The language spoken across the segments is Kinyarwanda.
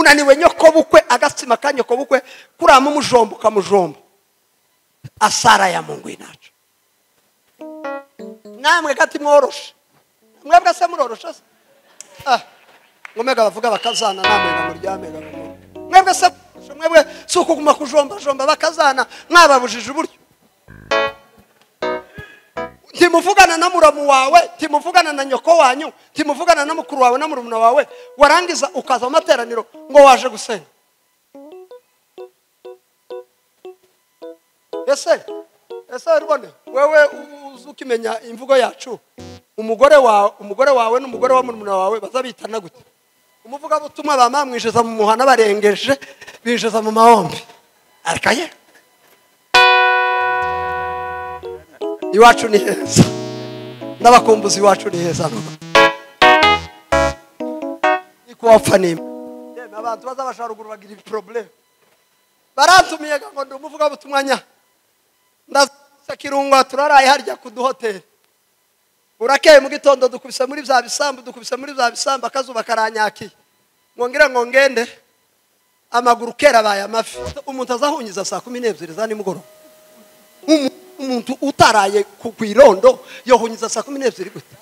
unaniwe nyoko bukwe agatsima ka nyoko bukwe kurama umujombo kamujombo asara ya Mungu inacho namwe gati mworoshe mwebwe se muroroshe ngomega bavuga bakazana namwe ngamuryamega mwebwe se mwebwe suko kuma kujomba jomba bakazana mwababujije uburyo timuvugana na muramu wawe timuvugana na nyoko wanyu timuvugana na mukuru wawe na murumuna wawe warangiza ukaza amateraniro ngo waje gusenga ese rubone wewe uzukimenya imvugo yacu umugore wawe n'umugore wa murumuna wawe bazabitana gute umuvuga butumwa bamamwijeza mu muhana barengeje bijeza mu mahombe arikaye iwacu ni heza n'abakumbuzi iwacu ni heza ikuwapfa nimba yeme abantu bazabasharuguru bagira problem barantumiye ngo ndi umuvuga butumwanya ndasa Kirunga turaraye harya ku duhoteli urakeye mu gitondo dukubise muri bya bisambu akazuba karanyaki ngo ngende amaguru kera baya amafi umuntu azahunyiza saa 12 za nimugoroba umuntu utaraye ku irondo yohunyiza saa 12 gute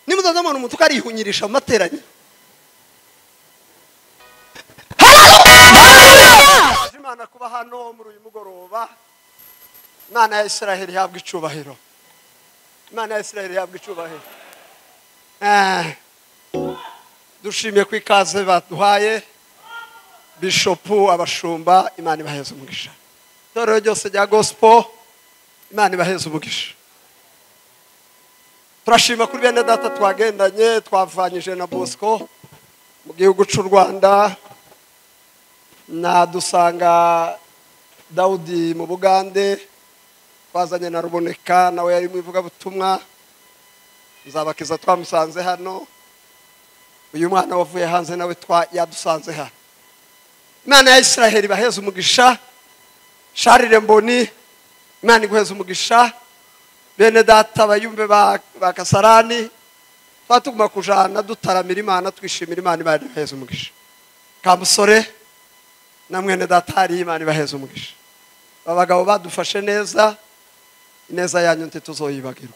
nimuzaza mwana umuntu karihunyirisha amateranye Imana kuba hano muri uyu mugoroba Imana ya Israeli habwa icubahiro Imana ya Israeli habwa icubahiro dushimiye ku ikaze baduhaye bishopu abashumba Imana ibaheze umugisha torero ryose rya gospel Imana ibaheze umugisha turashima kuri bene data twagendanye twavanyije na Bosco mu gihugu cy'u Rwanda na dusanga Daudi mu Bugande twazanye na Ruboneka nawe yari mu ivuga butumwa nzabakiza twamusanze hano uyu mwana wavuye hanze nawe yadusanze hano Imana ya Israeli baheze umugisha Sharire Mboni Imana iguheze umugisha bene data bayumbe ba Kasarani twatuguma kujana dutaramira Imana twishimira Imana ibaheze umugisha Kamusore na mwene data hari Imana ibaheze umugisha babagabo badufashe neza ineza yanyu nte tuzoyibagirwa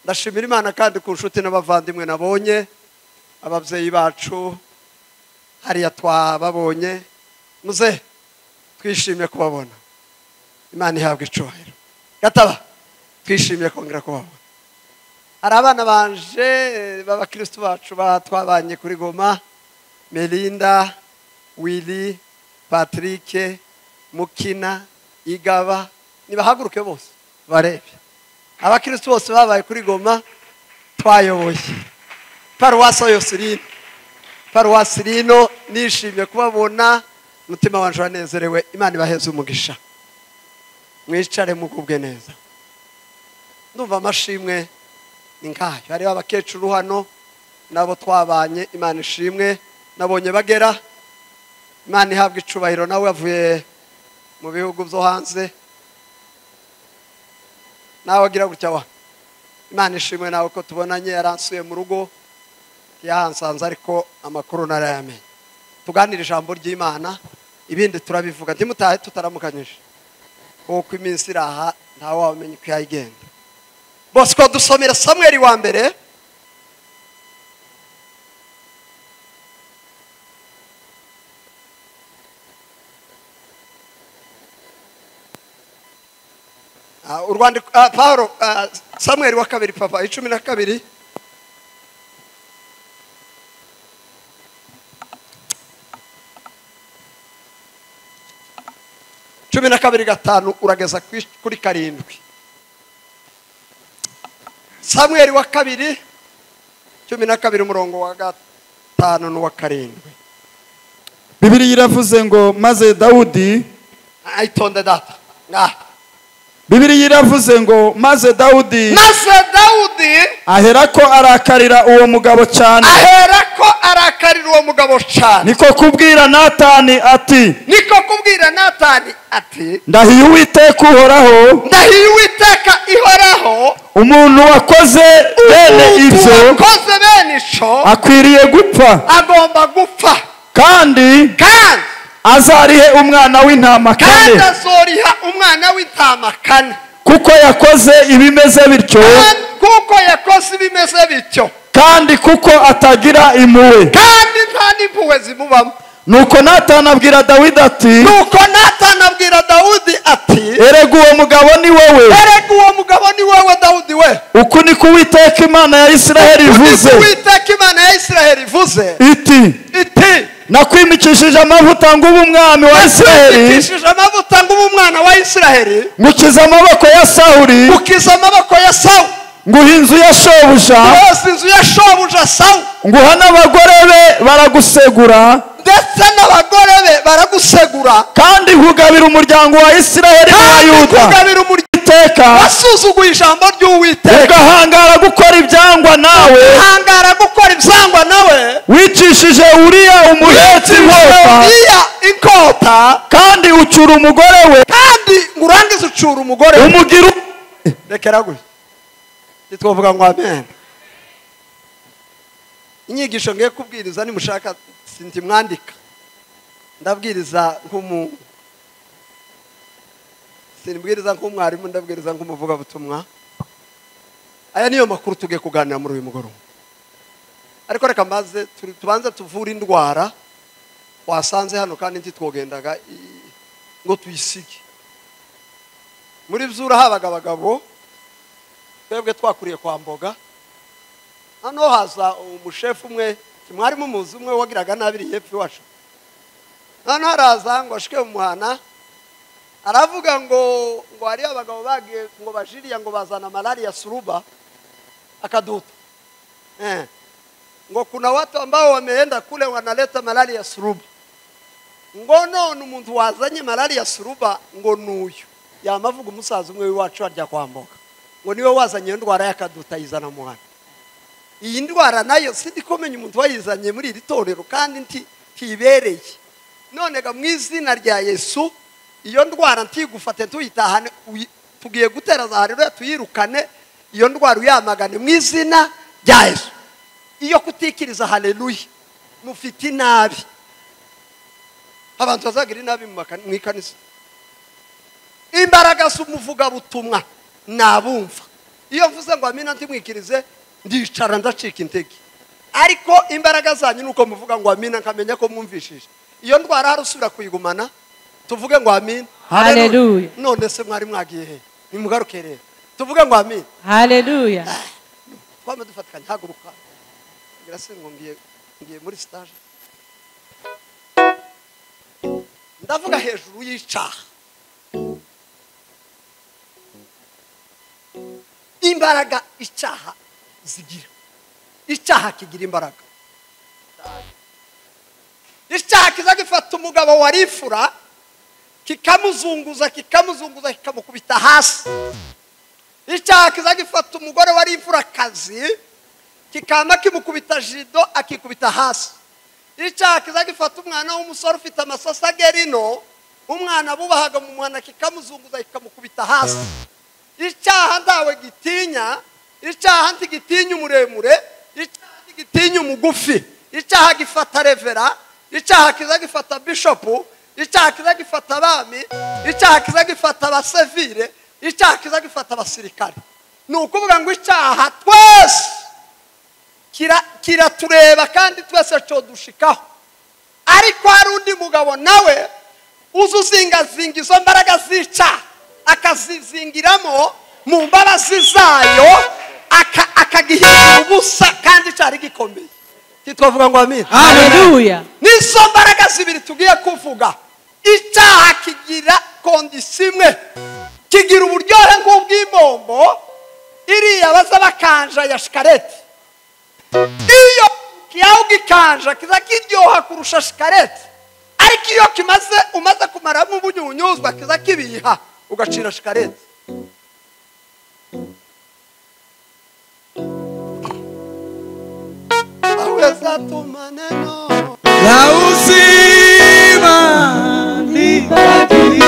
ndashimira Imana kandi ku nshuti n'abavandimwe nabonye abavyeyi bacu hariya twababonye muze twishimiye kubabona Imana ihabwe icubahiro gataba twishimiye kongera kubabona hari abana banje b'abakristo bacu twabanye kuri Goma Melinda Willy Patrick Mukina Igaba nibahaguruke bose barebe abakristo bose babaye kuri Goma twayoboye Paruwasi Rino nishimye kubabona mutima wanje wanezerewe Imana ibaheze umugisha mwicare mugubwe neza ndumva amashimwe ninkayo hari abakecuru hano nabo twabanye Imana ishimwe nabonye bagera Imana ihabwe icubahiro nawe yavuye mu bihugu byo hanze nawe agira gutya wa Imana ishimwe nawe ko tubonanye yaransuye mu rugo yahansanze ariko amakuru narayamenye tuganira ijambo ry'Imana ibindi turabivuga ntimutahe tutaramukanyije uko iminsi iraha nta wamenye ko yayigenda Bosco dusomera Samuel wa mbere urwandiko Paulo Samuel wa kabiri papa 12 12:5 urageza kuri 7 Samuel wa kabiri 12 umurongo wa 5 n'uwa 7 Bibiliya iravuze ngo maze Dawudi aitonde data Bibiliya iravuze ngo maze Dawudi aherako arakarira uwo mugabo cyane niko kubwira Natani ati ndahiye Uwiteka ihoraho umuntu wakoze bene ibyo akwiriye gupfa agomba gupfa kandi azarihe umwana w'intama kandi kane azoriha umwana w'intama kane kuko yakoze ibimeze bityo kuko yakoze ibimeze bityo kandi kuko atagira impuhwe kandi nta n'impuhwe zimubamo. nuko Natani abwira Dawidi ati erega uwo mugabo ni wowe Dawudi we, uku ni Uwiteka Imana ya Isiraheli ivuze iti nakwimikishije amavuta ngo ube umwami wa Isiraheli ngukiza amaboko ya Sawuli nguha inzu ya shobuja nguha n'abagore be baragusegura ndetse n'abagore be baragusegura kandi nkugabira umuryango wa Isiraheli na Yuda wasuzuguye ijambo ry'Uwiteka ugahangara gukora ibyangwa nawe wicishije Uriya umuhetsi inkota kandi ucura umugore we kandi ngurangiza ucura umugore we umugira rekera gutya twavuga ngo amen. Inyigisho ngiye kubwiriza nimushaka sinti mwandika ndabwiriza sinibwiriza nk'umwarimu ndabwiriza nk'umuvuga butumwa. Aya niyo makuru tugiye kuganira muri uyu mugoroba, ariko reka maze tubanze tuvura indwara wasanze hano kandi ntitwogendaga ngo tuyisige. Muri Byura habaga abagabo twebwe twakuriye kwa Mboga, hano haza umushefu umwe mwarimu muzi umwe wagiraga nabiri hepfo iwacu. Hano haraza ngo ashike umuhana aravuga ngo hari abagabo bagiye ngo bajiriya ngo bazana malaria suruba akaduta ngo kuna watu ambao wameenda kule wanaleta malaria suruba, ngo none umuntu wazanye malaria suruba ngo nuyu yamavuga umusaza umwe w'iwacu arya kwa Mboga ngo niwe wazanye indwara y'akaduta yizana muhana. Iyi ndwara nayo sindikomenya umuntu wayizanye muri iri torero kandi ntibereye. None ga mu izina rya Yesu iyo ndwara ntigufate tuyitahane tugiye gutera za rero tuyirukane iyo ndwara uyamagane mu izina rya Yesu. Iyo kutikiriza haleluya mufite inabi abantu bazagira inabi mu ikanisa. Imbaraga z'umuvuga butumwa nabumva iyo mvuze ngo amina ntimwikirize ndicara ndacika intege, ariko imbaraga zanyu nuko muvuga ngo amina nkamenya ko mwumvishije. Iyo ndwara harusubira kuyigumana tuvuge ngo amina haleluya. None se mwari mwagiye he? Nimugaruke rero tuvuge ngo amina haleluya. twame dufatikanye haguruka birase ngo ngiye muri stage ndavuga hejuru y'icaha. Imbaraga icyaha zigira, icyaha kigira imbaraga. Icyaha kiza gifata umugabo warifura kikamuzunguza kikamukubita hasi. Icyaha kiza gifata umugore warifura kazi kikama kimukubita jido akikubita hasi. Icyaha kiza gifata umwana w'umusore ufite amasasa agerino umwana bubahaga mu mwana kikamuzunguza kikamukubita hasi. Icyaha ndawe gitinya, icyaha ntigitinya umuremure, icyaha ntigitinya umugufi. Icyaha gifata revera, icyaha kiza gifata bishopu, icyaha kiza gifata abami, icyaha kiza gifata abasivile, icyaha kiza gifata abasirikare. Ni ukuvuga ngo icyaha twese kiratureba kandi twese cyo dushikaho. Ariko hari undi mugabo nawe uzuzingazinga izo mbaraga z'icyaha akazizingiramo mu mbabazi zayo akagihindura ubusa kandi cyari gikomeye. Titwavuga ngo amina haleluya. Nizo mbaraga zibiri tugiye kuvuga. Icyaha kigira kondisiyo imwe, kigira uburyohe nk'ubw'imbombo iriya baza bakanja ya shikareti. Iyo kiyaho gikanja kiza kiryoha kurusha shikareti, ariko iyo umaze kumaramo ubunyunyuzwa kiza kibiha ugacira shikareti. Aweza tu maneno ya uzima nibadilishe.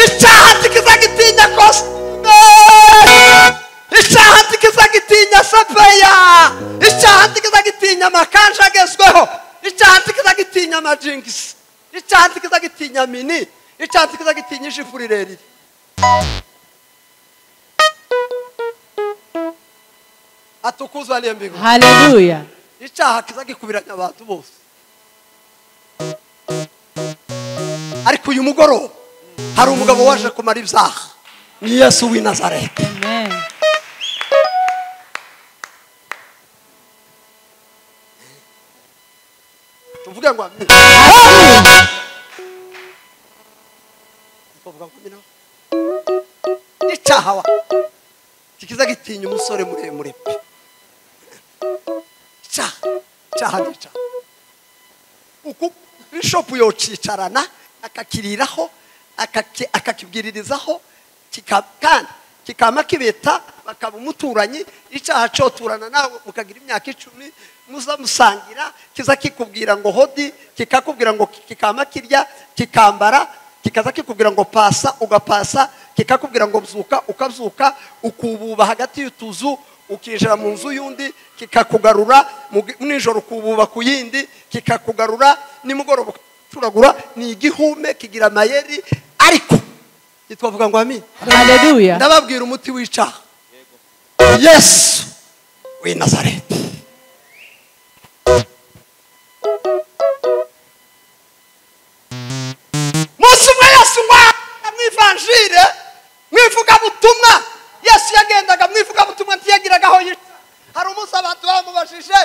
Icyaha kiza gitinya kosme, icyaha kiza gitinya sepeya, icyaha kiza gitinya makanja agezweho, gitinya amajingisi, icyaha ntikiza gitinya mini, icyaha ntikiza gitinya ijifu rirerire. Atukuzwa aliye mbinguni. Hallelujah. Icyaha kiza gikubiranya abantu bose. Ariko uyu mugoroba hari umugabo waje kumara ibyaha, ni Yesu w'i Nazareti. Amen. Tuvuge ngo amen. Tuvuga ngo amen. Icyaha kikiza gitinya umusore muremure. Icyaha n'icyaha. Uku bishop yocicarana akakiriraho akakibwiririzaho kandi kikama kibeta bakaba umuturanyi. Icyaha coturana nawe mukagira imyaka 10 muza musangira, kiza kikubwira ngo hodi, kikakubwira ngo kikama kirya, kikambara, kikaza kikubwira ngo pasa ugapasa, kikakubwira ngo bzuka ukazuka, ukububa hagati y'utuzu ukinjira mu nzu yundi, kikakugarura nijoro ukububa ku yindi, kikakugarura nimugoroba turagura. Ni igihume kigira mayeri, ariko twavuga ngo amen. Hallelujah. Ndababwira umuti w'icyaha, Yesu w'i Nazareti. Musumwe Yesu mwivanjire mwivuga butumwa. Yesu yagendaga mwivuga butumwa ntiyagiraga aho yica. Hari umunsi abantu bamubajije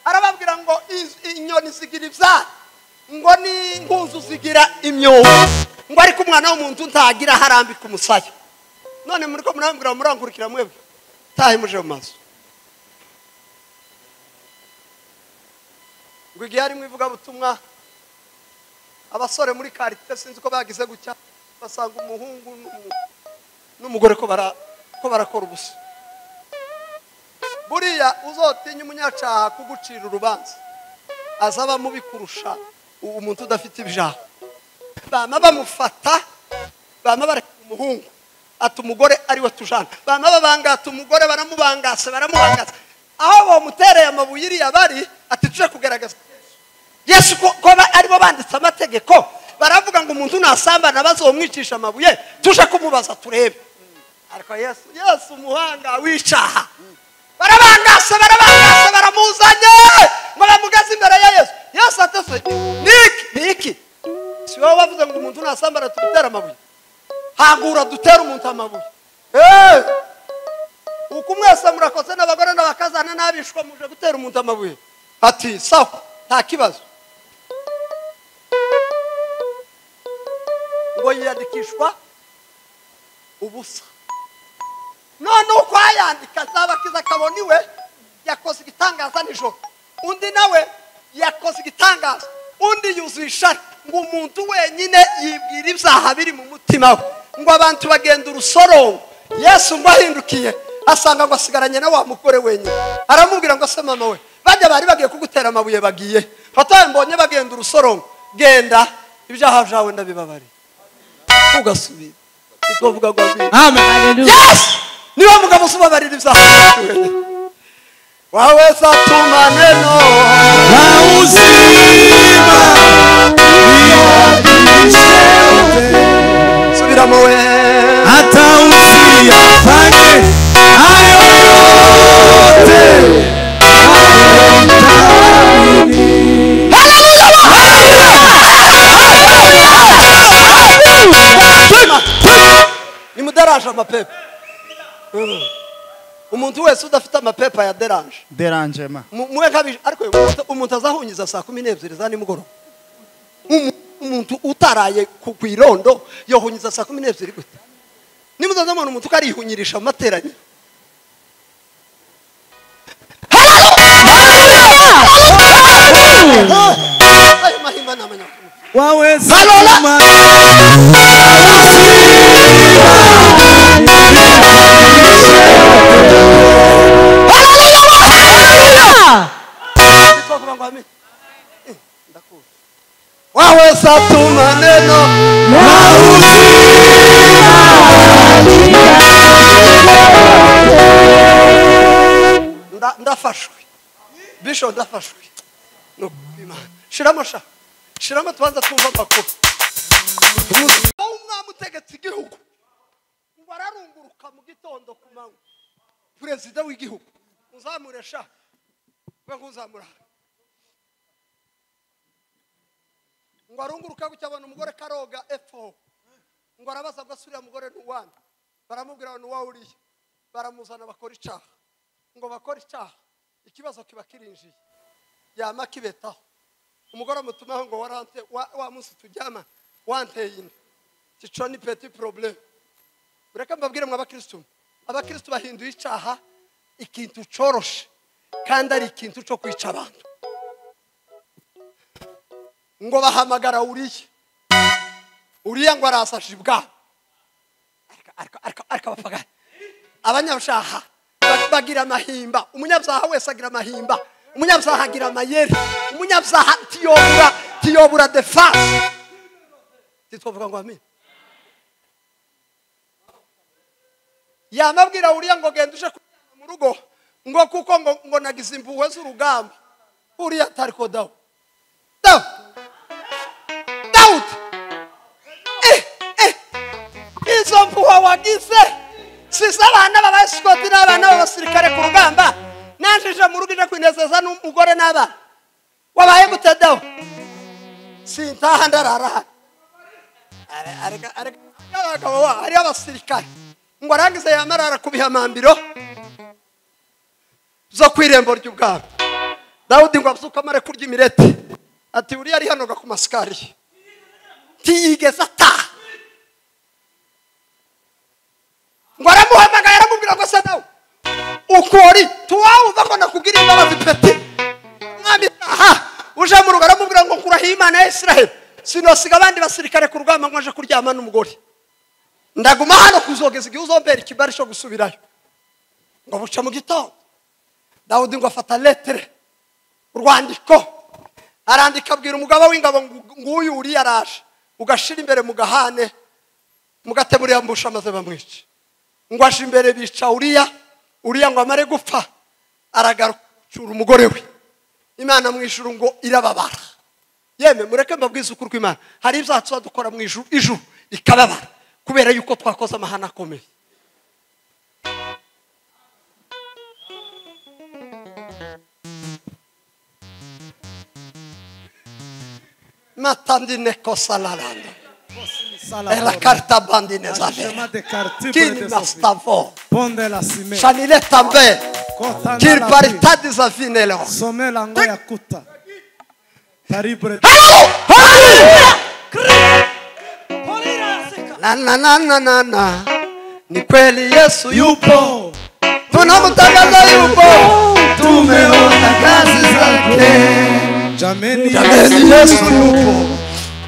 arababwira ngo inyoni zigira ibyara, ngo ni ingunzu zigira imyobo, ngo ariko umwana w'umuntu ntagira harambika umusaya. None muri ko murambwira murangurikira mwebwe tahe muje mu maso. Ngo igihe ari mwivuga butumwa abasore muri karite sinzi ko bagize gucya basanga umuhungu n'umugore ko barakora ubusa. Buriya uzotinya umunyacaha kugucira urubanza azaba mubi kurusha umuntu udafite ibyaha. Bama bamufata, bama bareka umuhungu ati umugore ari we tujana, bama babangata umugore baramubangase. Aho bamutereye amabuye iriya bari ati tuje kugaragaza Yesu ko aribo banditse amategeko, baravuga ngo umuntu nasambana bazomwicisha amabuye, tuje kumubaza turebe. Ariko Yesu umuhanga w'icaha, barabangase baramuzanye ngo bamugeze imbere ya Yesu. Yesu atese niki si wowe wavuze ngo umuntu nasambana tugutera amabuye, hagura dutera umuntu amabuye. Uko mwese murakoze n'abagore n'abakazana n'abishwa muje gutera umuntu amabuye. Ati sawa nta kibazo. Ngo yiyandikishwa ubusa. None uko ayandika zabakiza kaboniwe yakoze igitangaza nijoro, undi nawe yakoze igitangaza, undi yuzishara ngo umuntu wenyine yibwira ibyaha biri mu mutima we, ngo abantu bagenda urusorongo. Yesu ngo ahindukiye asanga ngo asigaranye na wa mugore wenyine, aramubwira ngo se mama we bajya bari bagiye kugutera amabuye bagiye, hataye mbonye bagenda urusorongo, genda ibyaha byawe ndabibabari ugasubira. Twavuga ngo Amen. Yes! Niwe mugabo usubabarira ibyaha wawe satuma neno subira mowe hata usiyafanye hayo yote. ni mudaranje amapepe. Umuntu wese udafite amapepa ya deranje mwe kabije, ariko umuntu azahunyiza saa 12 za nimugoroba. Umuntu utaraye ku irondo yohunyiza saa 12 gute? Nimuzaza mwana umuntu karihunyirisha amateranye. Ay mahimba namanya wawe wawe satuma neno ndafashwe bisho ndafashwe no Imana shiramo sha shiramo tubanza twumva amakuru. Umwami utegetse igihugu ngo ararunguruka mu gitondo ku manywa. Perezida w'igihugu uzamuresha ngo uzamura ngo arunguruka gucyabona umugore karoga epfo ngo arabaza ngo asubira umugore n'uwandi baramubwira ngo wawuriye baramuzana bakora icaha ngo bakora icaha ikibazo kiba kirinjiye yama kibetaho umugore mutumaho ngo warante wa munsi tujyama wanteye ine kico ni petit problème ureka mbabwire mu abakristo bahinduye icaha ikintu coroshe kandi ari ikintu cyo kwica abantu ngo bahamagara uriya ngo arasashe bwa ariko bapagana abanyabyaha bagira amahimba umunyabyaha wese agira amahimba umunyabyaha agira amayeri umunyabyaha tiyobura defense titwovuga ngo amen yamabwira uriya ngo genda uje mu rugo ngo kuko ngo nagize impuhwe z'urugamba uriya tariko Daudi izo mpuhwe wagize siza abana b'abasikoti n'abana b'abasirikare ku rugamba nanjije mu rugo ije kwinezeza n'umugore n'abana wabaye gute Daudi sintaha ndarara ari abasirikare ngo arangize yamarara kubihamambiro zo kwirembo ry'ubwami Daudi ngo azuka mare kurya imirete ati uriya ari hano ku masikari tiyigeza ataha ngo aramuhamagaye aramubwira ngo se Daudi ukori tuwumva ko nakubwira imbabazi peti mwami aha uje mu rugo aramubwira ngo nkurahiye Imana ya Israel sinosiga abandi basirikare ku rugamba ngo aje kuryama n'umugore ndaguma hano kuzogeza igihe uzombera ikibari cyo gusubirayo ngo buca mu gitondo Daudi ngo afata lettre urwandiko arandika abwira umugabo w'ingabo nguyu uri yaraje ugashira imbere mu gahane mugatemurira mbusha amaze bamwica ngo aje imbere bica uriya ngo amare gupfa aragarukura umugore we Imana mu ijuru ngo irababara yeme mureke mbabwiza ukuri kw'Imana hari ibyatsi dukora mu ijuru ikababara kubera yuko twakoze amahana akomeye matandine kosalalanda la carta bandine zave kini nastavo chanile tambe kil parita disafinelo somela ngoya kuta taribre na ni kweli Yesu yupo tunamtangaza yupo tumeona kazi zake jameni Yesu yupo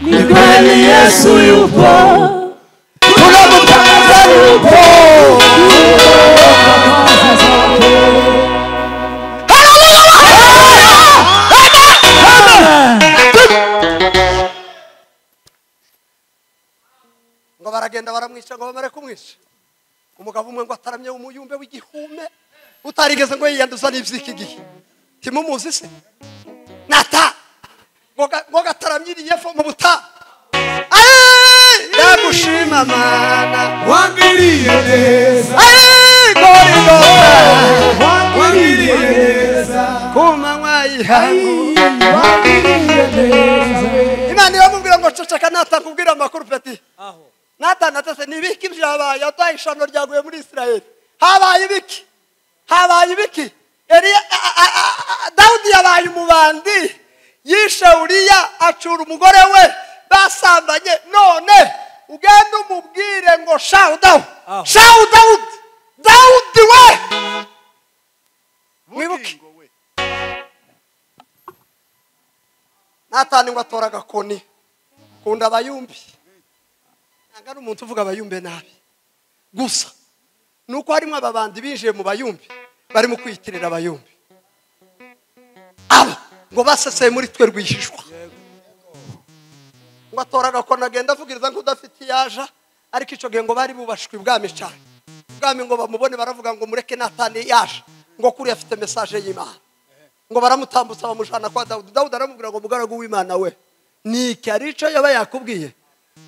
Ni kweli Yesu yupo tunamtangaza yupo ngo baragenda baramwica ngo bamare kumwica umugabo umwe ngo ataramye umuyumbe w'igihume utarigeze ngo yiyanduza n'ivyiki gihe timumuzi se nata ngo gataramyiriye fo mu buta ndagushima Mana wangiriye neza wangiriye neza kumanywa yihangu wangiriye neza Imana iramubwira ngo ceceka natakubwira amakuru peti aho natanatase nibiki byabaye ataye ishano ryaguye muri Israel habaye ibiki Daudi yabaye umubandi yishe Uriya acura umugore we basambanye none ugenda umubwire ngo Daudi we mwibuke Natani ngo atora agakoni kunda abayumbi nanga n'umuntu uvuga abayumbe nabi gusa nuko harimo ababandi binjiye mu bayumbi bari mu kwiyitirira abayumbi aba ngo baseseye muri twe rwihishwa ngo atora agakoni agenda avugiriza ngo udafite yaja ariko ico gihe ngo bari bubashwe ibwami cyane ibwami ngo bamubone baravuga ngo mureke Natani yaje ngo kuri afite message y'Imana ngo baramutambutsa bamujana kwa Daudi aramubwira ngo mugaragu w'Imana we niki arico yaba yakubwiye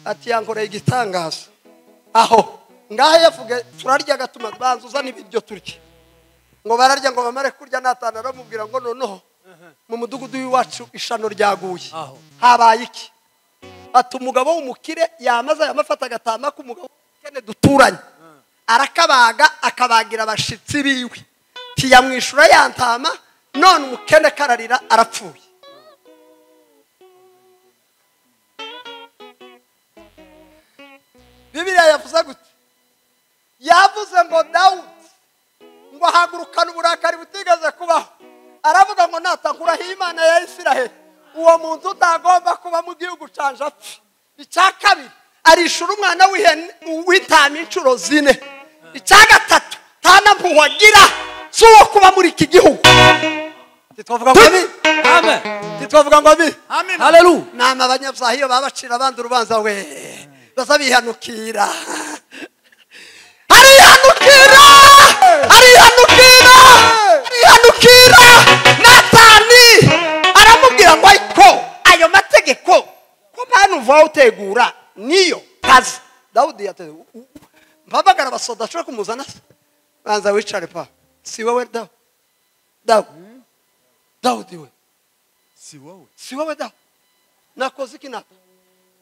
ati yankoreye igitangaza aho ngahe yavuge turarya gatuma banzuza n'ibiryo turya ngo bararya ngo bamare kurya natana aramubwira ngo noneho mu mudugudu w'iwacu ishano ryaguye habaye iki ati umugabo w'umukire yamaze yamafata gatama ku mugabo kene duturanye arakabaga akabagira abashitsi biwe tiyamwishura yantama none umukene kararira arapfuye Bibiliya yavuze gute yavuze ngo Dawudi ngo hagurukana uburakari butigeze kubaho aravuga ngo natankura Imana ya Isiraheli uwo muntu utagomba kuba mu gihugu canje apfi icyakabiri arishura umwana w'intama incuro 4 icyagatatu tana mpuwagira so kuba muri iki gihugu titwavuga ngo amen titwavuga ngo amen haleluya nama abanyabyaha iyo babacira abandi urubanza we bazabihanukira arihanukira Natani aramubwira ngo ariko ayo mategeko ko mpano uva utegura niyo kazi Dawudi yateze mbabagara basoda cyo kumuzana banza wicare pa si wowe Dawudi we si wowe nakoze iki nata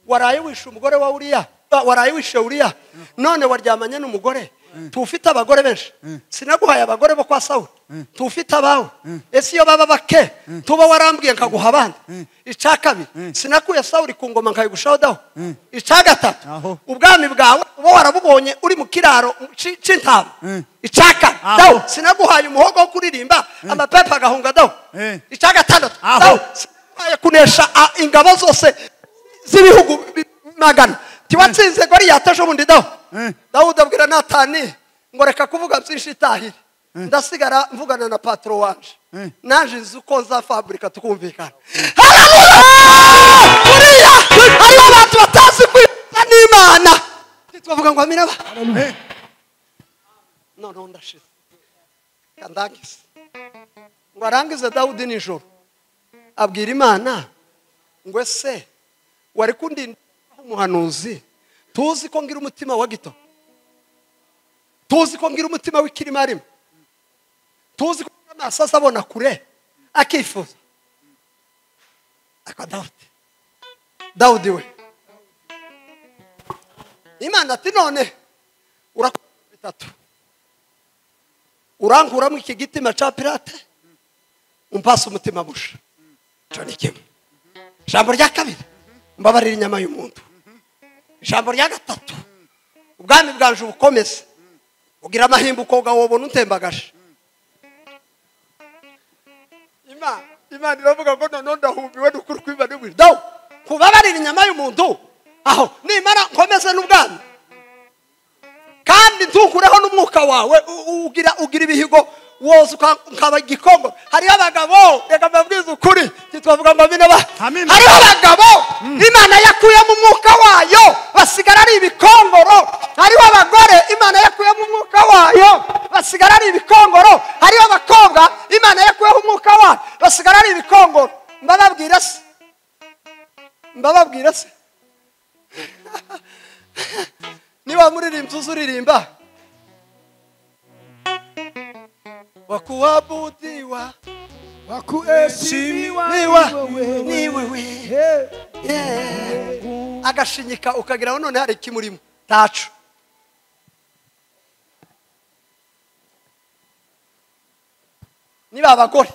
waraye wishe umugore wa Uriya waraye wishe Uriya none waryamanye n'umugore tufite abagore benshi sinaguhaye abagore bo kwa Sawuli tufite abawe ese iyo baba bake tuba warambwiye nkaguha abandi icakabiri sinakuye Sawuli ku ngoma nkayigushaho daho icagata ubwami bwawe ubo warabubonye uri mu kiraro c'intama icaka daho sinaguhaye umuhogo wo kuririmba amapepa agahunga daho icagatandatu daho sinaguhaye kunesha ingabo zose z'ibihugu magana tiwatsinze Goliyati ejo bundi daho Dawudi abwira Natani ngo reka kuvuga byinshi itahire ndasigara mvugana na patro wanje naje nzuko nza fabrika tukumvikana Uriya ari abantu batazi kwita n'Imana twavuga ngo amina ba no ndashize kandangize ngo arangize Dawudi nijoro abwira Imana ngo ese wari kundi umuhanuzi tuzi ko ngira umutima wa gito tuzi ko ngira umutima w'ikirimarimo tuzi ko amaso azabona kure akifuza aka Dawudi we Imana ati none urakora bitatu uranguramo iki gitima ca pirate umpasa umutima musha cyo ni kimwe jambo rya kabiri mbabarira inyama y'umuntu jambo rya gatatu ubwami bwanje ubukomeze ugira amahimbuko ugawobona utembagaje Imana iravuga ngo none ndahumbiwe n'ukuri kw'Imana n'ubwira dawo kubabarira inyama y'umuntu aho nimara nkomeze n'ubwami kandi ntukureho n'umwuka wawe ugira ibihigo woza ukaba igikongo hariho abagabo reka mbabwize ukuri titwavuga ngo amina ba hariho abagabo Imana yakuye mu mwuka wayo basigara ari ibikongoro hariho abagore Imana yakuye mu mwuka wayo basigara ari ibikongoro hariho abakobwa Imana yakuye mu mwuka wayo basigara ari ibikongoro mbababwira se niba muririmba uzuririmba wakuabudiwa wakuheshimiwa ni wewe agashinyika ukagira none hari kimurimo tacu niba abagore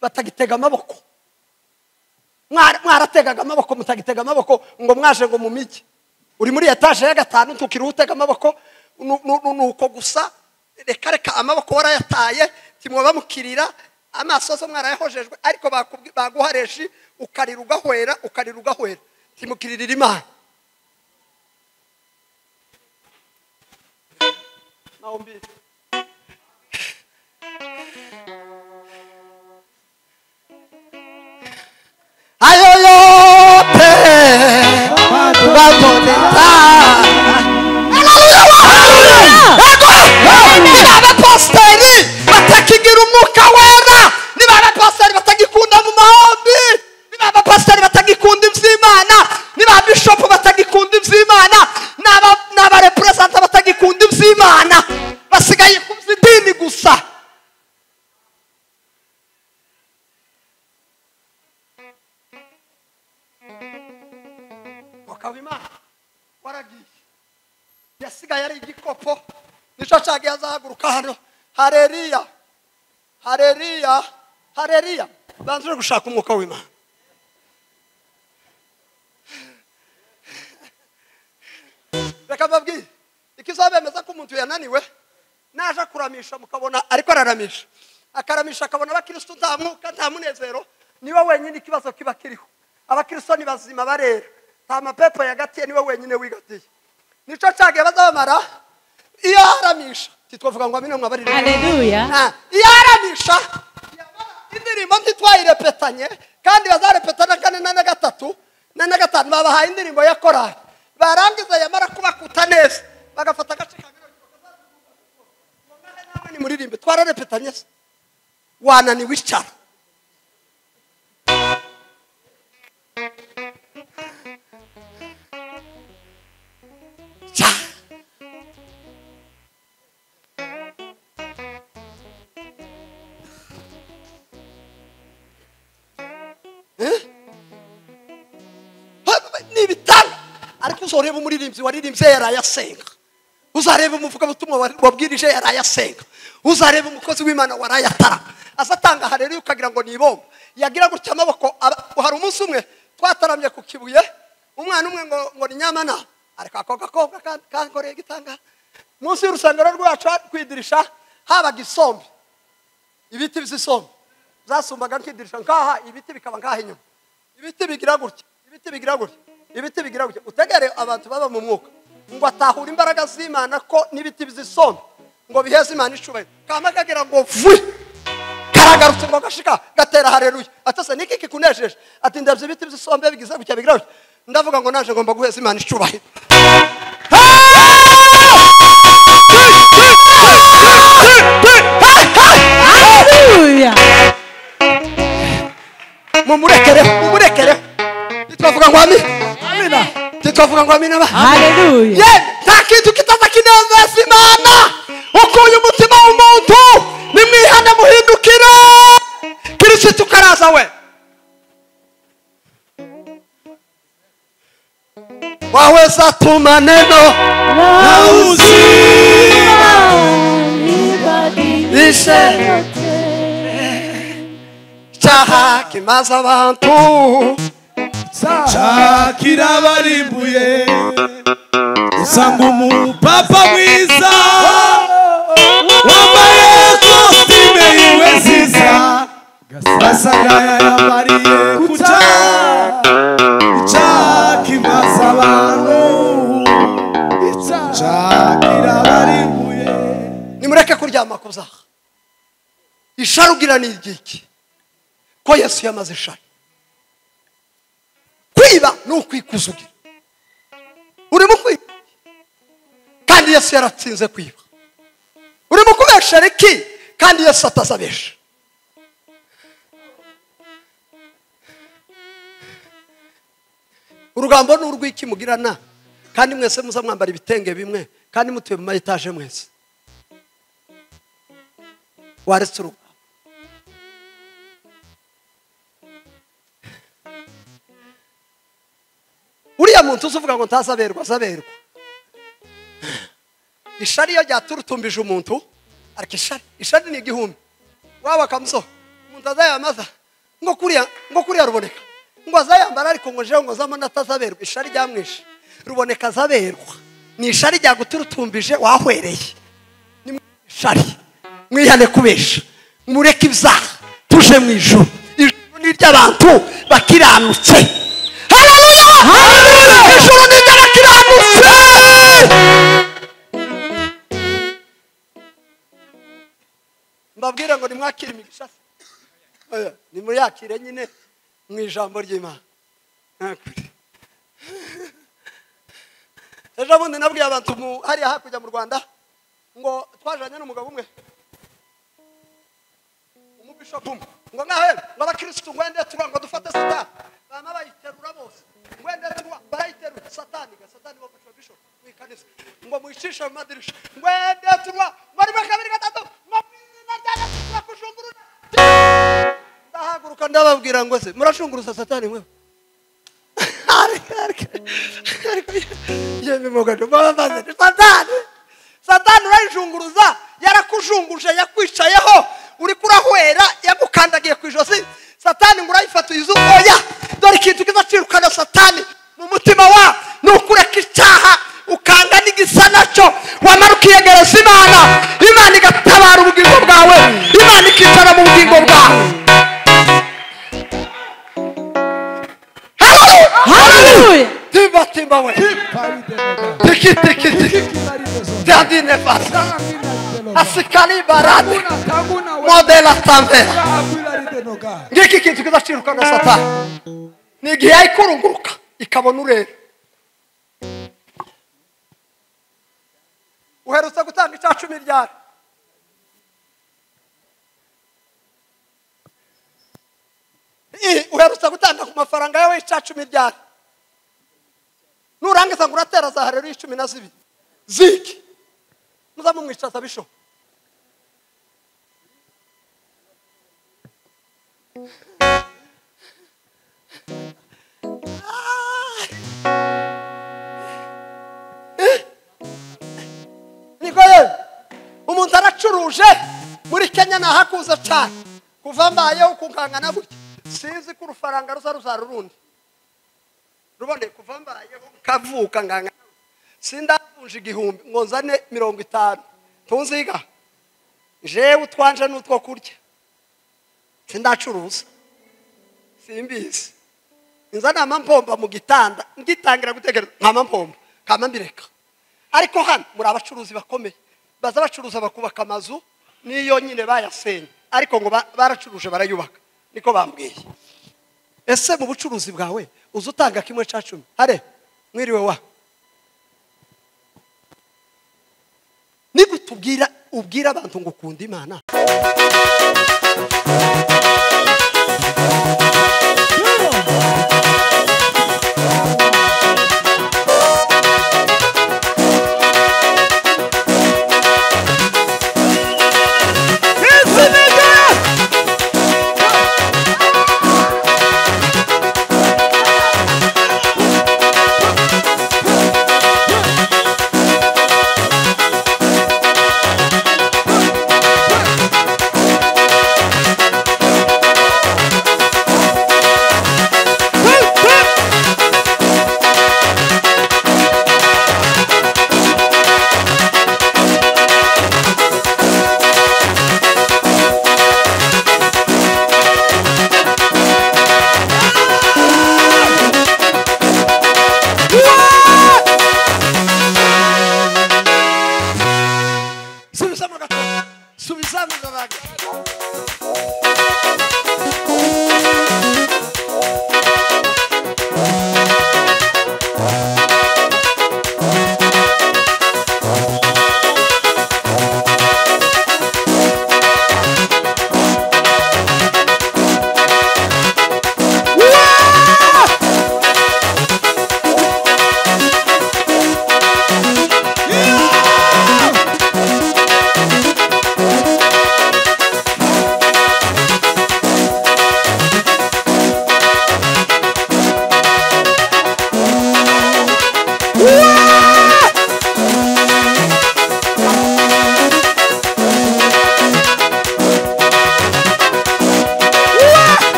batagitega amaboko mwarategaga amaboko mutagitega amaboko ngo mwaje ngo mu migi uri muri etage ya 5 tukiri utega amaboko nuko gusa reka amaboko warayataye timwe bamukirira amaso zo mwarayahojejwe ariko baguhareshi ukarira ugahwera timukirira Imana naombi ayo yote baboneka niba abapasiteri batakigira umwuka wera niba abapasiteri batagikunda mu mahombi niba abapasiteri batagikunda iby'Imana wakawimana waragiye yasigaye ari igikopo nico cagiye azahaguruka hano Haleluya Haleluya Haleluya banzure gushaka umwuka w'Imana reka babwi ikizabemeza ko umuntu yananiwe naje kuramisha mukabona ariko araramisha akaramisha akabona abakristo nta mwuka nta munezero niwe wenyine ikibazo kiba kiriho abakristo ni bazima barera nta mapepo yagatiye niwe wenyine wigatiye nico cagiye bazabamara iyo aramisha titwavuga ngo amina mwabarire Haleluya iyo aramisha indirimbo ntitwayirepetanye kandi bazarepetana kane na gatatu na gatanu babahaye indirimbo ya korali barangiza yamara kubakuta neza bagafata agace kabiri ni muririmbe twararepetanye wananiwe icara ni bitanga ariko uzoreba umuririmbyi waririmbye yarayasenga uzareba umuvuga butumwa wabwirije yarayasenga uzareba umukozi w'Imana warayatara asatanga Haleluya ukagira ngo nibomba yagira gutya amaboko hari umunsi umwe twataramye ku kibuye umwana umwe ngo ni nyamana ariko akokakobwa kankoreye gitanga munsi y'urusengero rwacu kwidirisha habaga isombe ibiti by'isombe zasumbaga nkidirisha nkaha ibiti bikaba nkaha inyuma ibiti bigira gutya ibiti bigira gutya utegere abantu baba mu mwuka ngo atahura imbaraga z'Imana ko n'ibiti by'isombe ngo biheze Imana icubahiro kamagagira ngo vu karagarutse ngo gashika gatera Haleluya atase niki kikunejeje ati ndavye ibiti by'isombe bigize gutya bigira gutya ndavuga ngo naje ngomba guheza Imana icubahiro Haleluya mumurekere titwavuga ngo amina titwavuga ngo amina Haleluya nta kintu kitaza kinezeza Imana ukuye umutima w'umuntu nimwihane muhindukire Kristo karaza we waweza tuma neno na uzima ibadilishe cyaha kimaze abantu Shakira barimbuye usanga umupapa mwiza wambaye kositime yiwe nziza gasanga yayambariye kuca icakimaze abantu Shakira barimbuye nimureke kuryama kuzaha isharugira ni igiki ko Yesu yamaze shari kwiba nukwikuzugira urimo kwiba kandi Yesu yaratsinze kwiba urimo kubesha reki kandi Yesu atazabesha urugambo n'urwiki mugirana kandi mwese muza mwambara ibitenge bimwe kandi mutuye mu etaje mwese waretse urugambo uriya muntu uzuvuga ngo ntazaberwa azaberwa ishari iyo ryaturutumbije umuntu ariko ishari ni igihumbi waba kamuso umuntu azayamaza ngo kuriya ruboneka ngo azayambara ariko ngo jewe ngo zamana atazaberwa ishari ryamwishe ruboneka azaberwa ni ishari ryaguturutumbije wahwereye ni ishari mwihane kubesha mureke ibyaha tuje mu ijuru ijuru ni iry'abantu bakiranutse Haleluya ijuru ni iry'abakiranutse mbabwira ngo nimwakire imigisha nimuyakire nyine mu ijambo ry'Imana ejo bundi nabwiye abantu hariya hakurya mu Rwanda ngo twajanye n'umugabo umwe umubishop umwe ngo nahe ngo abakristo ngwende turango dufate Satani bama bayiterura bose ngwende tuwa bayiterura Satani bo bishop wikanisa ngo muyicisha mu madirisha ngwende tuwa bari bakabiri gatatu ndahaguruka ndababwira ngo se murashunguruza Satani mwe yeme mugado babaze satani urayijunguruza yarakujunguje yakwicayeho uri kurahwera yagukandagiye kwijosi satani ngurayifata izuboya dore ikintu kizacirukana satani mu mutima wa nukureka icyaha ukanga n'igisa nacyo wamara ukiyegereza Imana igatabara ubugingo bwawe Imana ikicara mu bugingo bwawe. Hallelujah. Timba we tiki dadine fasa asikali barade modela tambera ngiki kintu kizacirukana satani nigihe ayikurunguruka ikabona urera. Uherutse gutanga icya 10 ryari? Uherutse gutanga ku mafaranga yawe icya 10 ryari? Nurangiza ngo uratera za harero 12 ziki muzamumwicaza bisho nikoye umuntu aracuruje muri Kenya nahakuza cyane kuva mbayeho kunkangana buke sinzi ko urufaranga ruzarundi rubone kuva mbayeho kavuka nganga sindavunje 1000 ngo nzane 50 tunziga jewe utwanje n'utwo kurya sindacuruza simbizi nzana amampomba mu gitanda ngitangira gutegereza nkamampomba kama mbireka ariko hano muri abacuruzi bakomeye baza bacuruza bakubaka amazu niyo nyine bayasenye ariko ngo baracuruje barayubaka niko bambwiye. Ese mu bucuruzi bwawe uzutanga kimwe cya 10 hare mwiriwe wa nigutubwira ubwira abantu ngo ukunda Imana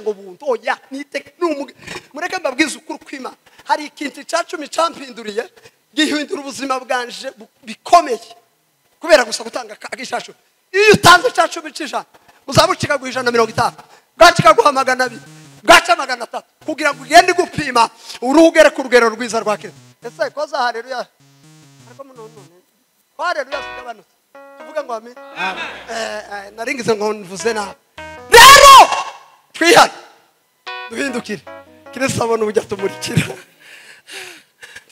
ngo buntu oya nite mureke mbabwiza ukuri kw'Imana hari ikintu cya 10 campinduriye gihindura ubuzima bwanje bikomeye kubera gusa gutanga agishasho. Iyo utanze cya 10 cijana uzabucika guhijana 50 bwacika guhamagana 2 bwaca 300 kugira ngo ugende gupima urugere ku rugero rwiza rwake. Ese koza haleluya ariko none haleluya sigabanutse tuvuga ngo amen naringize ngo nvuze na rero twihane duhindukire Kristo abona ubujya tumurikira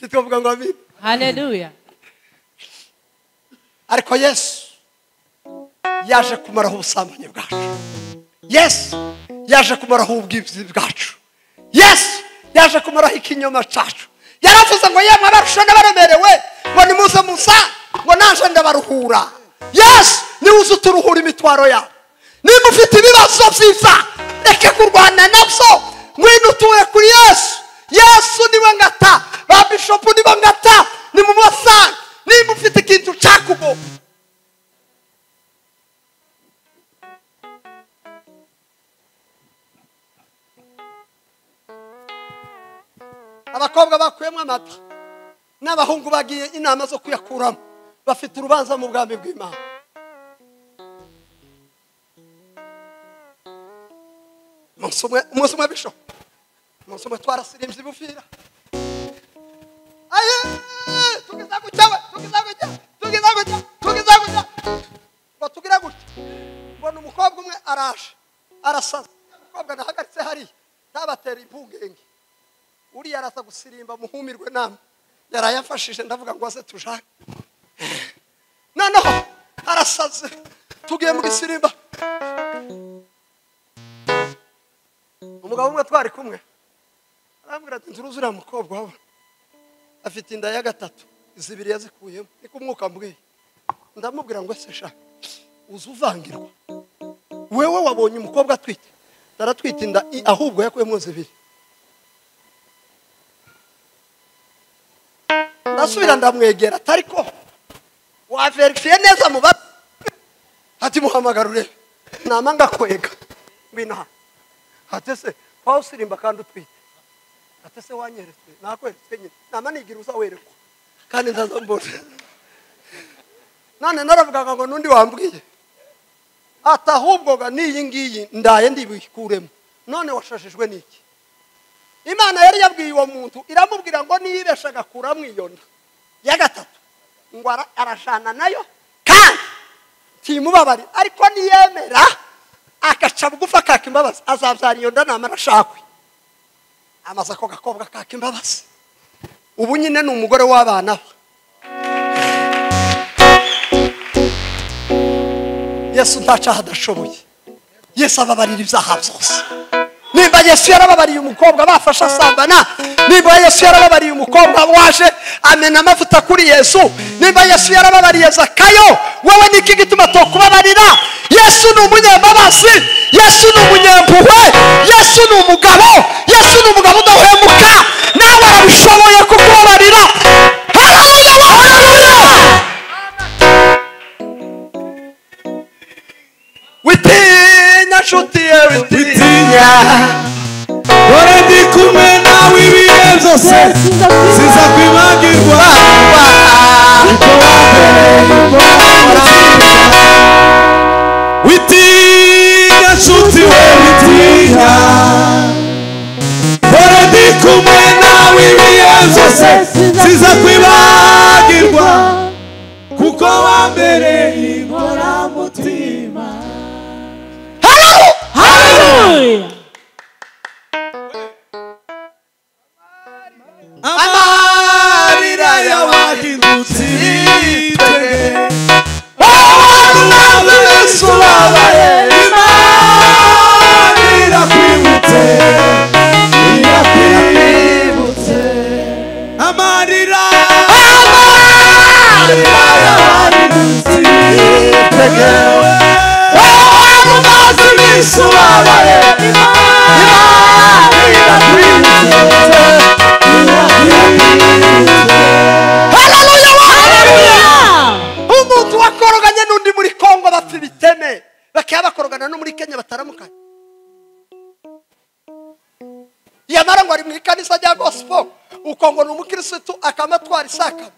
titwavuga ngo amen Hallelujah. Ariko Yesu yaje kumaraho ubusambanyi bwacu. Yesu yaje kumaraho ubwibzi bwacu. Yesu yaje kumaraho ikinyoma cyacu. Yaravuze ngo yemwe abarusha n'abaremerewe ngo nimuze musa ngo naje ndabaruhura. Yesu niwe uzi uturuhura imitwaro yawe. Niba ufite ibibazo byiza reka kurwana nabyo, ngwino utuye kuri Yesu. Yesu niwe ngata, ba bishopu nibo ngata, ni mu masanga. Niba ufite ikintu cyakugo, abakobwa bakuyemo amata n'abahungu bagiye inama zo kuyakuramo, bafite urubanza mu bwami bw'Imana. umunsi umwe bisho, umunsi umwe twarasirimbye ibufira. Aye, tugiza gutya ngo tugira gutya, mbona umukobwa umwe araje arasaza. Umukobwa nahagaritse hariya ntabatera impungenge, uriya araza gusirimba muhumirwe namwe, yarayafashije. Ndavuga ngo aze tujane, noneho arasaze. Tugiye mu gisirimba, umugabo umwe twari kumwe arambwira ati nturuzi uriya mukobwa wawe afite inda ya gatatu, izibiri yazikuyemo. Niko umwuka mbwiye. Ndamubwira ngo ese sha uzi uvangirwa, wewe wabonye umukobwa atwite? Daratwite inda ahubwo yakuyemo zibiri. Ndasubira ndamwegera, ariko waverifiye neza mu bati? Ati muhamagara urebe. Nama ngakwega mbina. Ati se kwa usirimba kandi utwite? Ati se wanyeretse? Nakweretse nyine. Nama nigira uzawerekwa kandi ndazambona. None naravuga ngo nundi wambwiye. Ati ahubwo ga niyi ngiyi ndaye ndibikuremo. None washashijwe niki? Imana yari yabwiye uwo muntu, iramubwira ngo niyibesha gakuramo iyo nda ya gatatu, ngo arashana nayo kandi timubabari. Ariko niyemera akaca bugufa kaka imbabazi, azabyara iyo nda namara ashakwe. Amaze ako gakobwa kaka imbabazi, ubu nyine ni umugore w'abana be. Yesu ntacaha adashoboye. Yesu ababarira ibyaha byose. Nimba Yesu yarababariye umukobwa bafashe asambana, nimba Yesu yarababariye umukobwa waje amena amavuta kuri Yesu, nimba Yesu yarababariye Zakayo, wowe niki gituma tokubabarira? Yesu ni umunyambabazi, Yesu ni umunyempuhwe, Yesu ni umugabo, Yesu ni umugabo udahemuka. Nawe arabishoboye kukubabarira. Haleluya! Witinya nshuti ye, witinya, dore ndi kumwe nawe ibihe byose, siza kwibagirwa uko wabereye imbona. Witinya nshuti we, witinya, dore ndi kumwe nawe ibihe byose, siza kwibagirwa kuko wabereye inkoramutima. Hallelujah. Amarira y'abahindutse ibitege, wowe Yesu wabaye. Imana irakwibutse, irakwibutse. Amarira y'abahindutse ibitege, wowe Yesu wabaye. Imana irakwibutse. Umuntu wakoroganye n'undi muri Kongo bapfa ibiteme, bakaba bakorogana no muri Kenya bataramukanye. Yamara ngo ari mu ikanisa rya gospel, ukongo ni umukristo akamatwara isaka.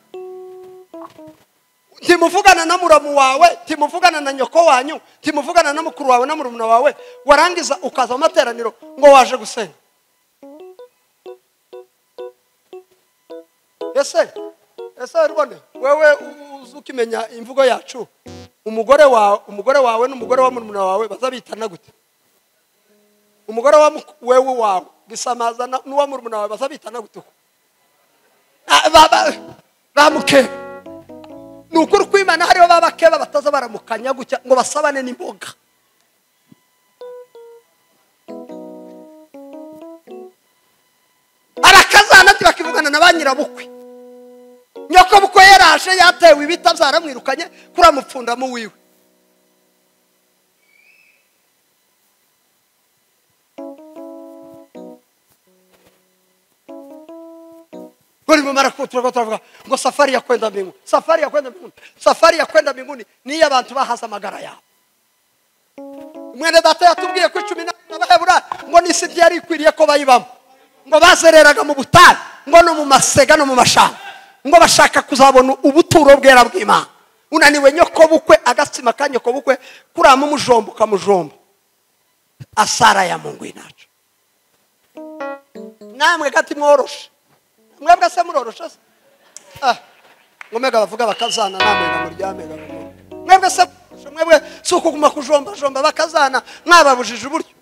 Timuvugana na muramu wawe, timuvugana na nyoko wanyu, timuvugana na mukuru wawe na murumuna wawe, warangiza ukaza mu materaniro ngo waje gusenga. Ese rubone wewe uzukimenya imvugo yacu, umugore wawe n'umugore wa murumuna wawe bazabitana gute? Umugore wa wewe wawe gisamaza n'uwa murumuna wawe bazabitana gute? Bamuke nukuri kwimana hariho babakeba bataza baramukanya gutya ngo basabane n'imboga. Arakazana bakivugana na banyirabukwe, nyoko bukwe yaraje yatewe ibita byaramwirukanye kuramupfundamo wiwe. twamara turavuga ngo safari ya kwenda mbinguni, safari ya kwenda mbinguni, safari ya kwenda mbinguni ni abantu bahaza amagara yabo. Mwene data yatubwiye ko 10 n'Abaheburayo ngo nisi byari ikwiriye ko bayibamo, ngo bazereraga mu butayu, ngo no mu masega no mu mashamba, ngo bashaka kuzabona ubuturo bwera bw'Imana. Unaniwe nyoko bukwe agatsima kanyoko bukwe kurama umujombo kamujombo asara ya Mungu inacho. Namwe gati mworoshe, mwebwe se muroroshe ngomega bavuga bakazana namwe ngamuryamega mwebwe se mwebwe suko kuguma kujomba jomba bakazana mwababujije uburyo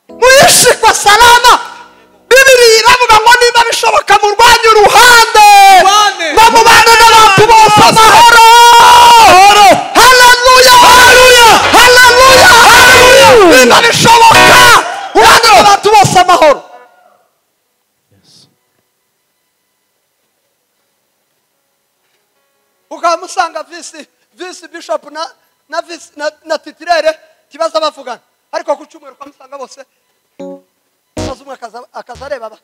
muyishi kwa salama. Bibiri iravuga ngo niba bishoboka mu rwanyu uruhande ngo mubane n'abantu bose amahoro. Haleluya, haleluya, haleluya, haleluya. Niba bishoboka ubane n'abantu bose amahoro. Ukamusanga visi bishop na titirere kibaza bavugana, ariko ku cyumweru ukamusanga bose azumwe akazareba ba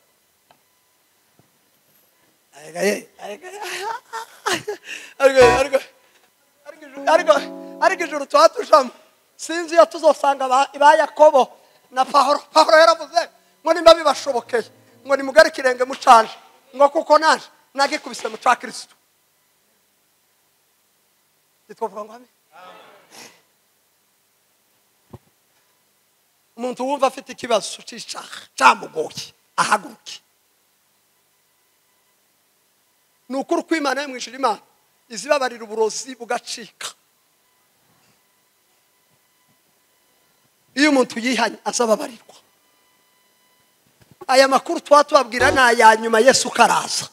ariko ijuru twatujamo sinzi iyo tuzosanga ba Yakobo na Pawulo yaravuze ngo nimba bibashobokeye ngo nimugare kirenge mucanje ngo kuko naje nagikubise mu cya Kristo. Titwovuga ngo amen. Umuntu wumva afite ikibazo cyamugoye ahaguruke. Nukuri ko Imana yamwishira Imana izibabarira uburozi bugacika. Iyo umuntu yihanye azababarirwa. Aya makuru twatubabwira na ya nyuma Yesu karaza.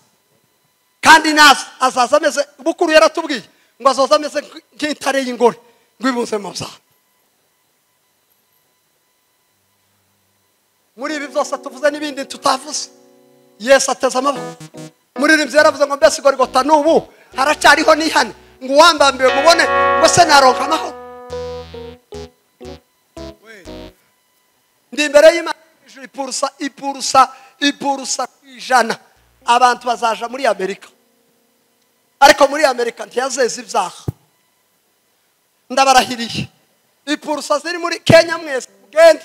Kandi naza azaza ameze bukuru yaratubwiye ngo azoza ameze nk'intare y'ingore ngwibuze mu byaha. Muri ibi byose tuvuze n'ibindi tutavuze Yesu ateza amaboko. Muri rimwe yaravuze ngo mbese Golgotha n'ubu haracyariho nihane ngo uwambambiwe mubone ngo se naronka amahoro. Ndi imbere y'Imana ipurusa kwijana abantu bazaja muri Amerika, ariko muri Amerika ntiyazeze ibyaha. Ndabarahiriye ipurusa ziri muri Kenya mwese mugende,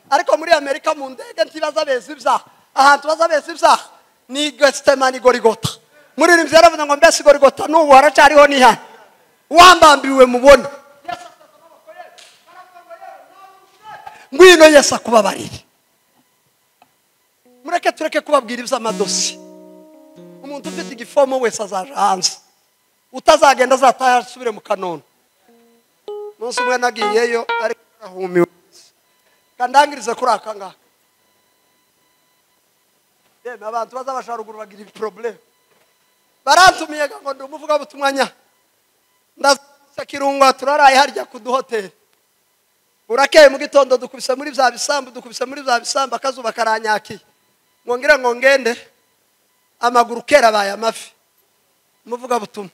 ariko muri Amerika mu ndege ntibazabeze ibyaha. Ahantu bazabeze ibyaha ni Getsemani Golgotha. Muri rimwe yaravuze ngo mbese Golgotha n'ubu haracyariho nihane wambambiwe mubone. Ngwino Yesu akubabarire. Mureke tureke kubabwira iby'amadosi. Umuntu ufite igifomo wese azaje hanze, utazagenda azataha asubire mu kanono. Munsi umwe nagiyeyo ariko ahumiwe kandangirize kuri akanga. Deme abantu bazabasharuguru bagira problem. Barantumiye ngo ndumuvuga butumwanya. Ndasa Kirunga turaraye harya ku duhoteli. Urakeye mu gitondo dukubise muri bya bisambu akazuba karanyaki. Ngongera ngo ngende amaguru kera baya amafi. Muvuga butumwa.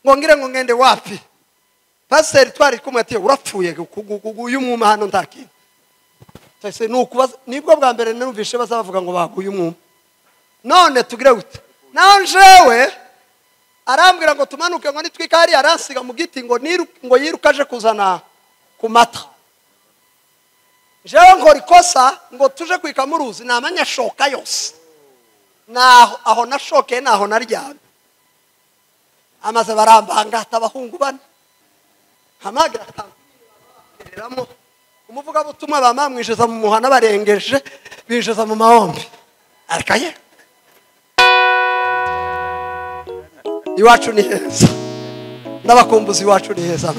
Ngongera ngo ngende wapi? Pastor twari kumwe ati urapfuye uyu mwuma hano ndaki. Tase nukubaza nibwo bwa mbere numvishe bazavuga ngo baguye umwuma. None tugire gute? Nanjewe arambwira ngo tumanuke ngo nitwika hari aransiga mu giti ngo yirukaje kuzana ku mata. Jewe ngo rikosa ngo tuje kwika muruzi namanya shoka yose. Naho aho nashoke naho naryamye. Amaze barambanga atabahungu bana. Hamagira atangeramo umuvuga butumwa bamamwijeza mu muhana barengeje binjeza mu mahombe. Arikaye iwacu ni heza, ndabakumbuza iwacu ni heza.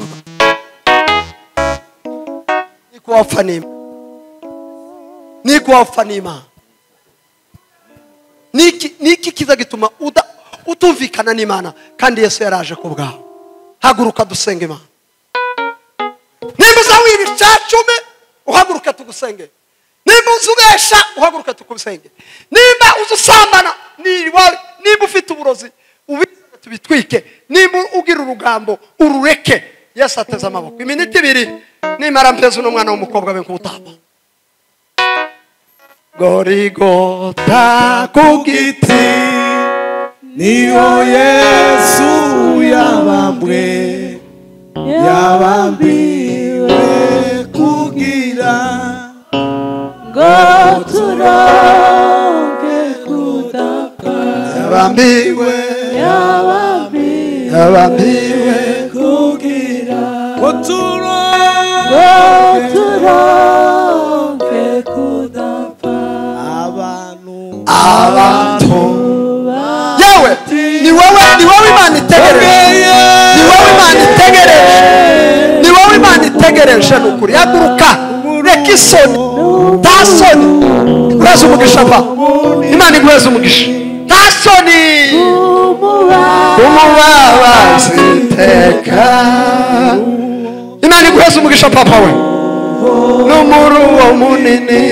Nikuwapfa n'Imana. Niki kiza gituma utumvikana n'Imana kandi Yesu yaraje ku bwawe. Haguruka dusenga Imana. Nimba uzawiba icyacume uhaguruka tugusenge. Nimba uzubesha uhaguruka tugusenge. Nimba uzusambana nimba ufite uburozi tubitwike. Nimba ugira urugambo urureke. Yesu ateza amaboko. Iminota 2 nimara mpeza n'umwana w'umukobwa we nk'utamba. Gorigota ku giti niho Yesu yabambwe yabambiwe kugira ngo turonke kudapfa yabambiwe yabambiwe kugira ngo turonke kudapfa abantu yewe ni wowe Imana itegereje ni wowe Imana itegereje ni wowe Imana itegereje nukuri haguruka reka isoni nta soni uraza umugisha pa Imana iguheza umugisha nta soni umubabazi iteka Imana iguheza umugisha papa we n'umuruwo munini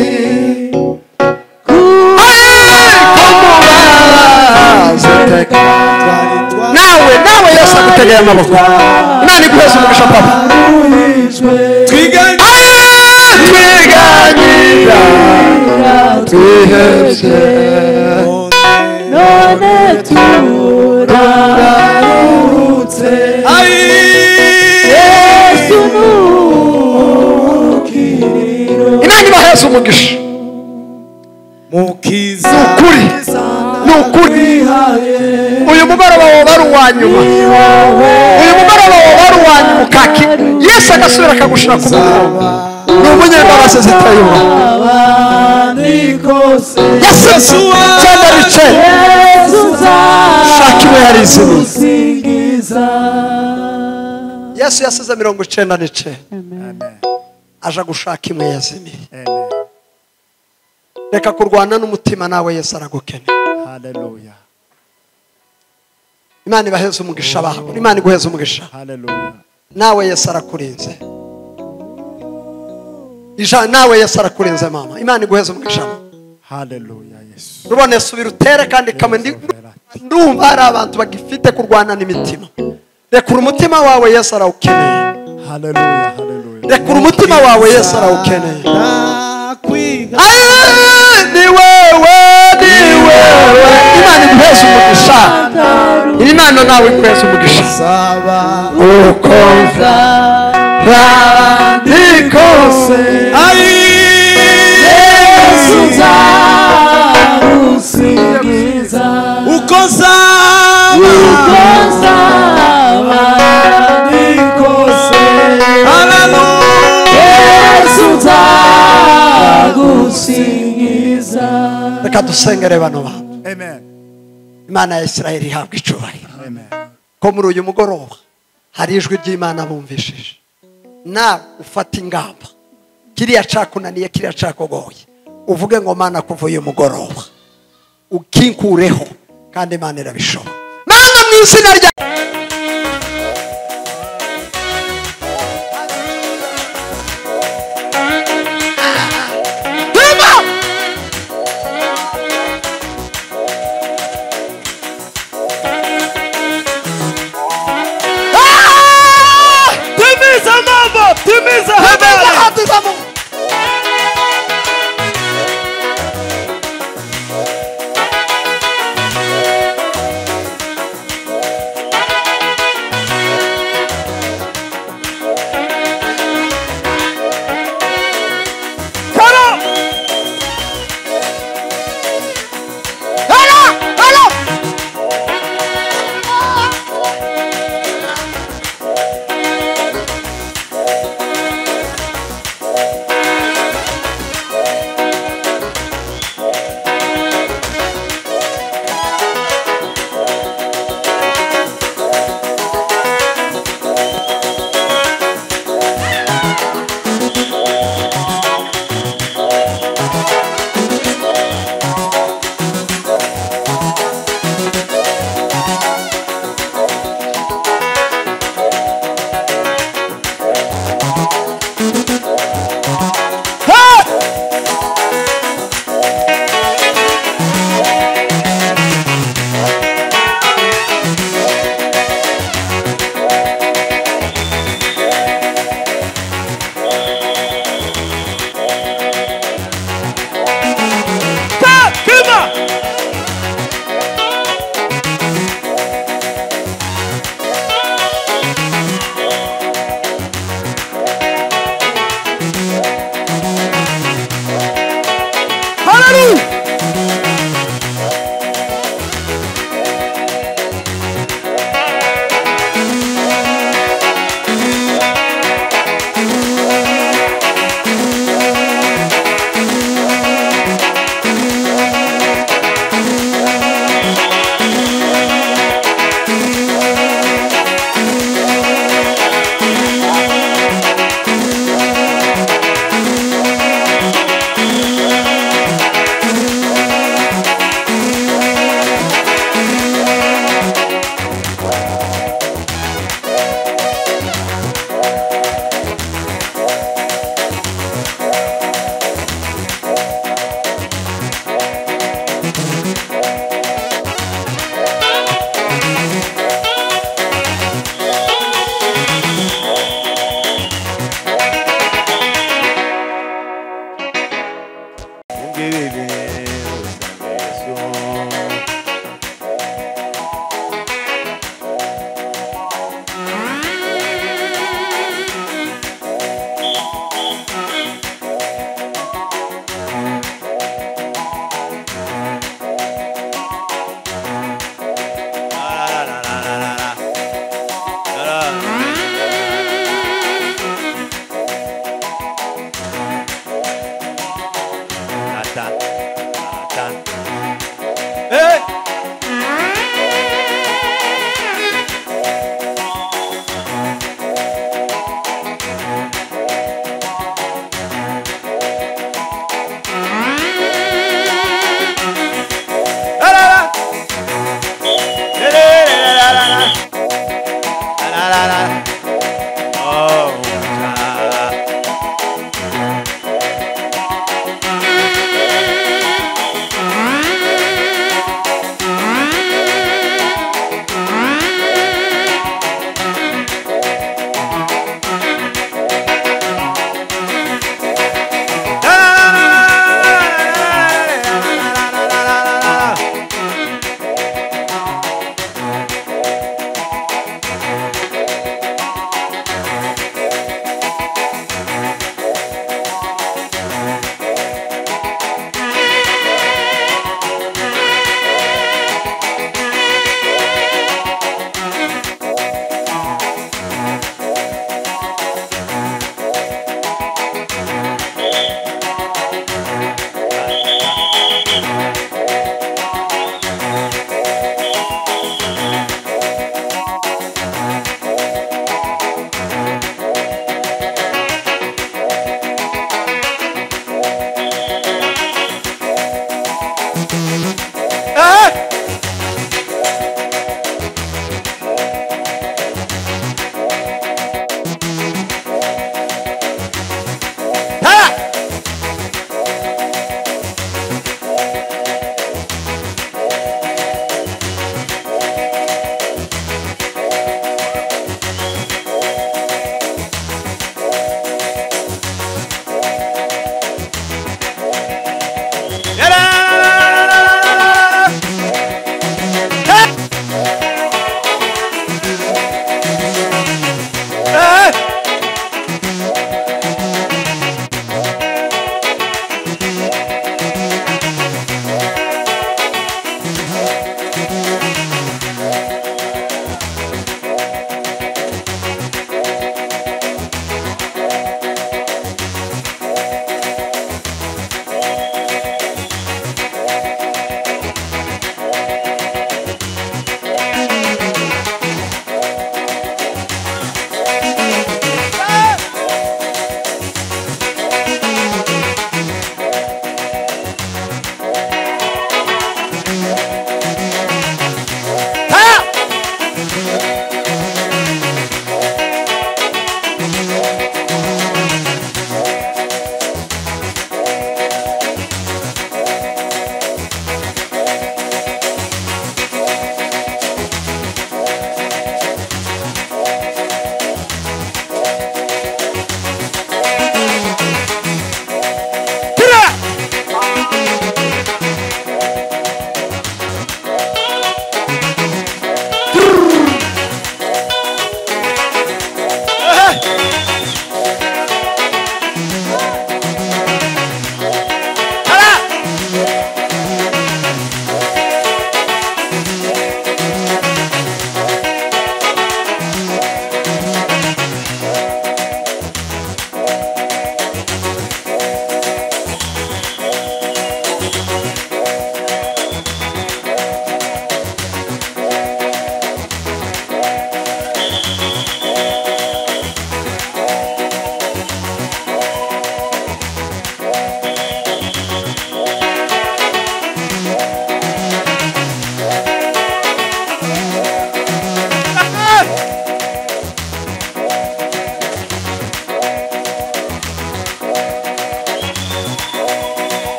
nawe Yesu agutegeye amaboko Imana iguheza umugisha papa twiganyira twihebye none turarutse Yesu nukiriro Imana ibaheza umugisha mukiza nukuri uyu mugoroba woba ari uwa nyuma uyu mugoroba woba ari uwa nyuma ukaki Yesu agasubira akagushira ku murongo ni umunyembabazi ziteye Yesu cyenda bice shaka iwe yarizimiye Yesu yasize 99 aja gushaka imwe yazimiye reka kurwana n'umutima nawe Yesu aragukeneye Hallelujah. Imana ibaheza umugisha baho Imana iguheza umugisha Hallelujah. nawe Yesu arakurinze nawe Yesu arakurinze mama Imana iguheza umugisha Hallelujah. Yesu. rubone subira utere kandi kamwe ndumva hari abantu bagifite kurwana n'imitima rekura umutima wawe Yesu arawukeneye Hallelujah. Hallelujah. rekura umutima wawe Yesu arawukeneye ni wewe Imana iguheza umugisha Imana nawe iguheza umugisha ukomva radikose Yesu nzagusingiza uko nsaba ndikose Yesu nzagusingiza reka dusengere bano bantu Amen. Imana ya Isirayeli ihabwa icubahiro Amen. ko muri uyu mugoroba hari ijwi ry'Imana bumvishije nawe ufata ingamba kiriya cakunaniye kiriya cakogoye uvuge ngo Mana kuva uyu mugoroba ukinkureho kandi Imana irabishobora Mana mu izina rya timiza habari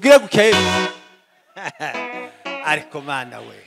bwire gukeye ariko mana we